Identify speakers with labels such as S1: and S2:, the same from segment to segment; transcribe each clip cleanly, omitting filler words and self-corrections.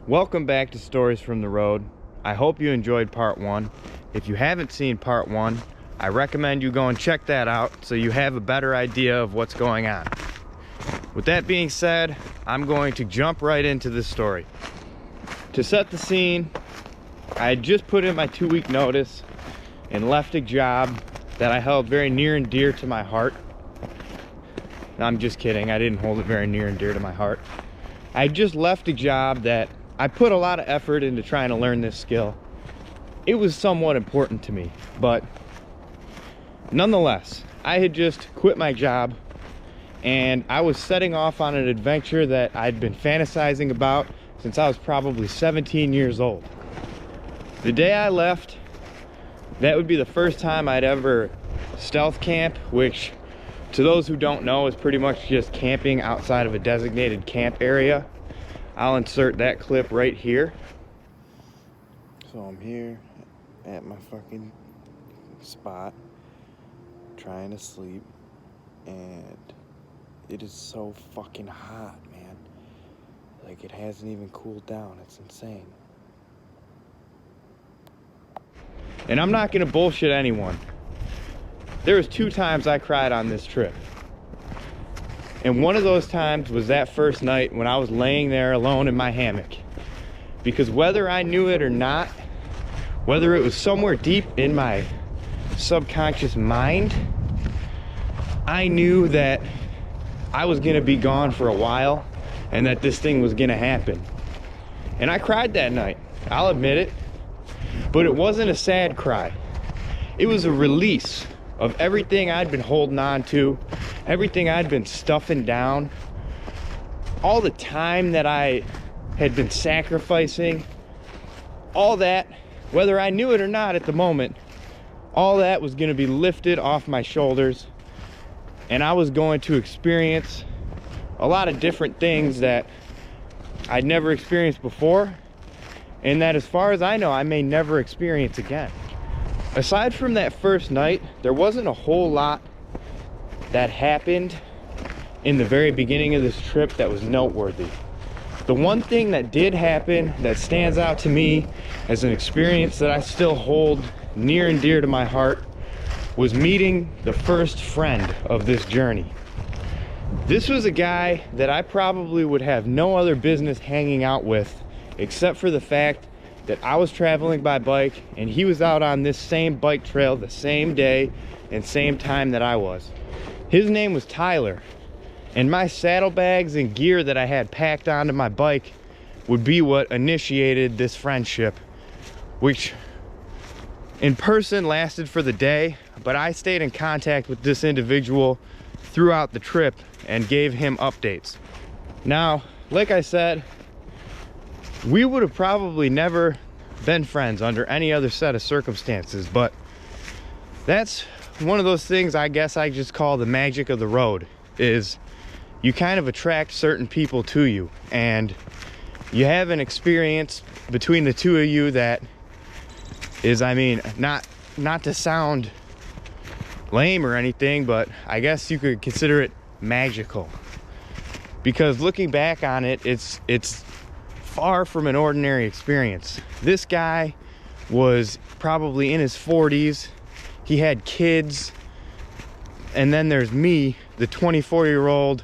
S1: Welcome back to Stories from the Road. I hope you enjoyed part one. If you haven't seen part one, I recommend you go and check that out so you have a better idea of what's going on. With that being said, I'm going to jump right into this story. To set the scene, I had just put in my 2-week notice and left a job that I held very near and dear to my heart. No, I'm just kidding. I didn't hold it very near and dear to my heart. I just left a job that I put a lot of effort into trying to learn this skill. It was somewhat important to me, but nonetheless, I had just quit my job and I was setting off on an adventure that I'd been fantasizing about since I was probably 17 years old. The day I left, that would be the first time I'd ever stealth camp, which to those who don't know is pretty much just camping outside of a designated camp area. I'll insert that clip right here. So I'm here at my fucking spot trying to sleep, and it is so fucking hot, man. Like, it hasn't even cooled down. It's insane. And I'm not gonna bullshit anyone. There was 2 times I cried on this trip. And one of those times was that first night when I was laying there alone in my hammock. Because whether I knew it or not, whether it was somewhere deep in my subconscious mind, I knew that I was gonna be gone for a while and that this thing was gonna happen. And I cried that night, I'll admit it. But it wasn't a sad cry. It was a release of everything I'd been holding on to, everything I'd been stuffing down, all the time that I had been sacrificing, all that, whether I knew it or not at the moment, all that was going to be lifted off my shoulders, and I was going to experience a lot of different things that I'd never experienced before, and that, as far as I know, I may never experience again. Aside from that first night, there wasn't a whole lot that happened in the very beginning of this trip that was noteworthy. The one thing that did happen that stands out to me as an experience that I still hold near and dear to my heart was meeting the first friend of this journey. This was a guy that I probably would have no other business hanging out with, except for the fact that I was traveling by bike and he was out on this same bike trail the same day and same time that I was. His name was Tyler, and my saddlebags and gear that I had packed onto my bike would be what initiated this friendship, which in person lasted for the day, but I stayed in contact with this individual throughout the trip and gave him updates. Now, like I said, we would have probably never been friends under any other set of circumstances, but that's one of those things I guess I just call the magic of the road, is you kind of attract certain people to you, and you have an experience between the two of you that is, I mean, not to sound lame or anything, but I guess you could consider it magical, because looking back on it, it's far from an ordinary experience. This guy was probably in his 40s. He had kids. And then there's me, the 24-year-old,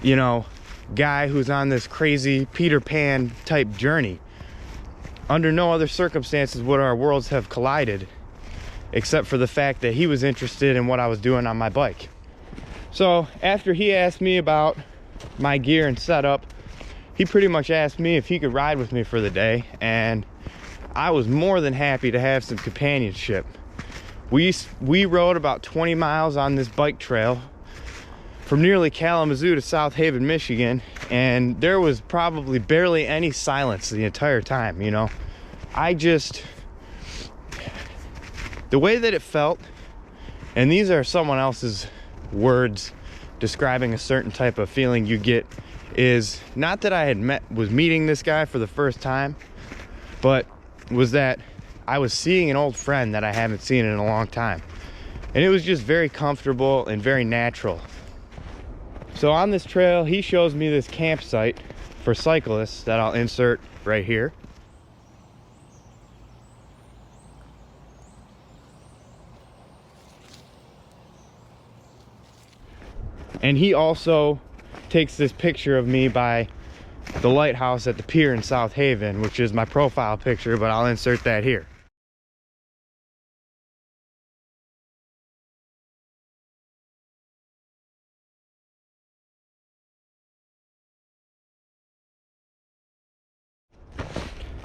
S1: you know, guy who's on this crazy Peter Pan type journey. Under no other circumstances would our worlds have collided, except for the fact that he was interested in what I was doing on my bike. So after he asked me about my gear and setup, he pretty much asked me if he could ride with me for the day, and I was more than happy to have some companionship. We rode about 20 miles on this bike trail from nearly Kalamazoo to South Haven, Michigan, and there was probably barely any silence the entire time, you know. The way that it felt, and these are someone else's words describing a certain type of feeling you get, is not that I was meeting this guy for the first time, but was that I was seeing an old friend that I haven't seen in a long time. And it was just very comfortable and very natural. So on this trail, he shows me this campsite for cyclists that I'll insert right here. And he also takes this picture of me by the lighthouse at the pier in South Haven, which is my profile picture, but I'll insert that here.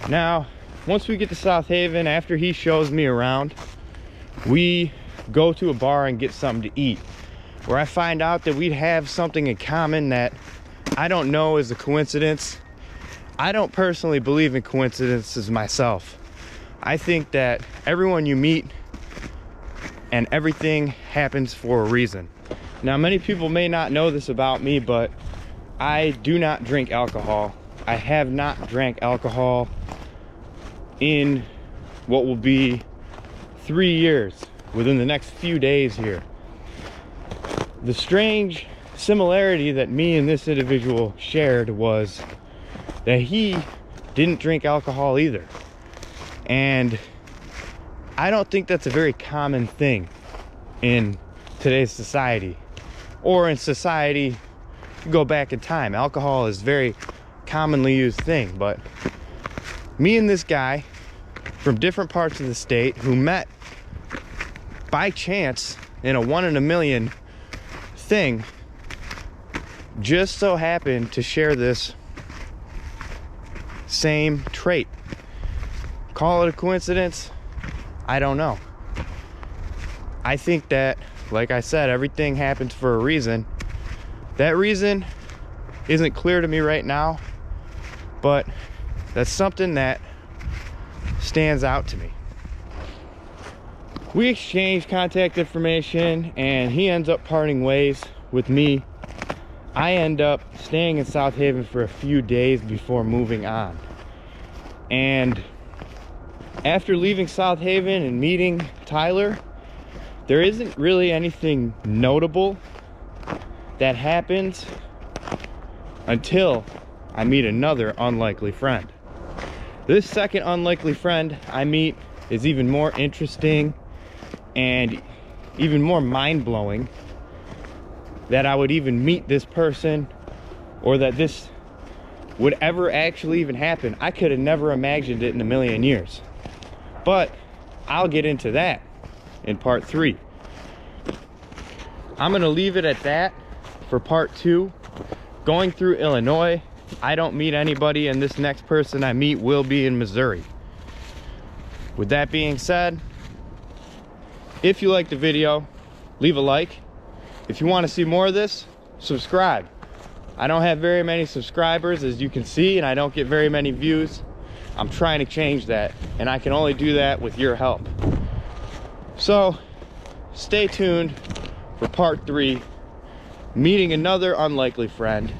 S1: Now, once we get to South Haven, after he shows me around, we go to a bar and get something to eat, where I find out that we'd have something in common that I don't know is a coincidence. I don't personally believe in coincidences myself. I think that everyone you meet and everything happens for a reason. Now, many people may not know this about me, but I do not drink alcohol. I have not drank alcohol in what will be 3 years, within the next few days here. The strange similarity that me and this individual shared was that he didn't drink alcohol either. And I don't think that's a very common thing in today's society, or in society go back in time. Alcohol is a very commonly used thing, but me and this guy from different parts of the state who met by chance in a 1 in a million thing just so happened to share this same trait. Call it a coincidence? I don't know. I think that, like I said, everything happens for a reason. That reason isn't clear to me right now, but that's something that stands out to me. We exchanged contact information and he ends up parting ways with me. I end up staying in South Haven for a few days before moving on. And after leaving South Haven and meeting Tyler, there isn't really anything notable that happens until I meet another unlikely friend. This second unlikely friend I meet is even more interesting and even more mind-blowing, that I would even meet this person, or that this would ever actually even happen. I could have never imagined it in a million years. But I'll get into that in part 3. I'm gonna leave it at that for part 2. Going through Illinois, I don't meet anybody, and this next person I meet will be in Missouri. With that being said, if you liked the video, leave a like. If you want to see more of this, subscribe. I don't have very many subscribers, as you can see, and I don't get very many views. I'm trying to change that, and I can only do that with your help. So stay tuned for part 3, meeting another unlikely friend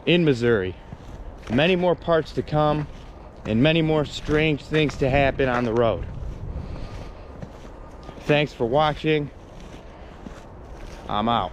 S1: in Missouri. Many more parts to come, and many more strange things to happen on the road. Thanks for watching. I'm out.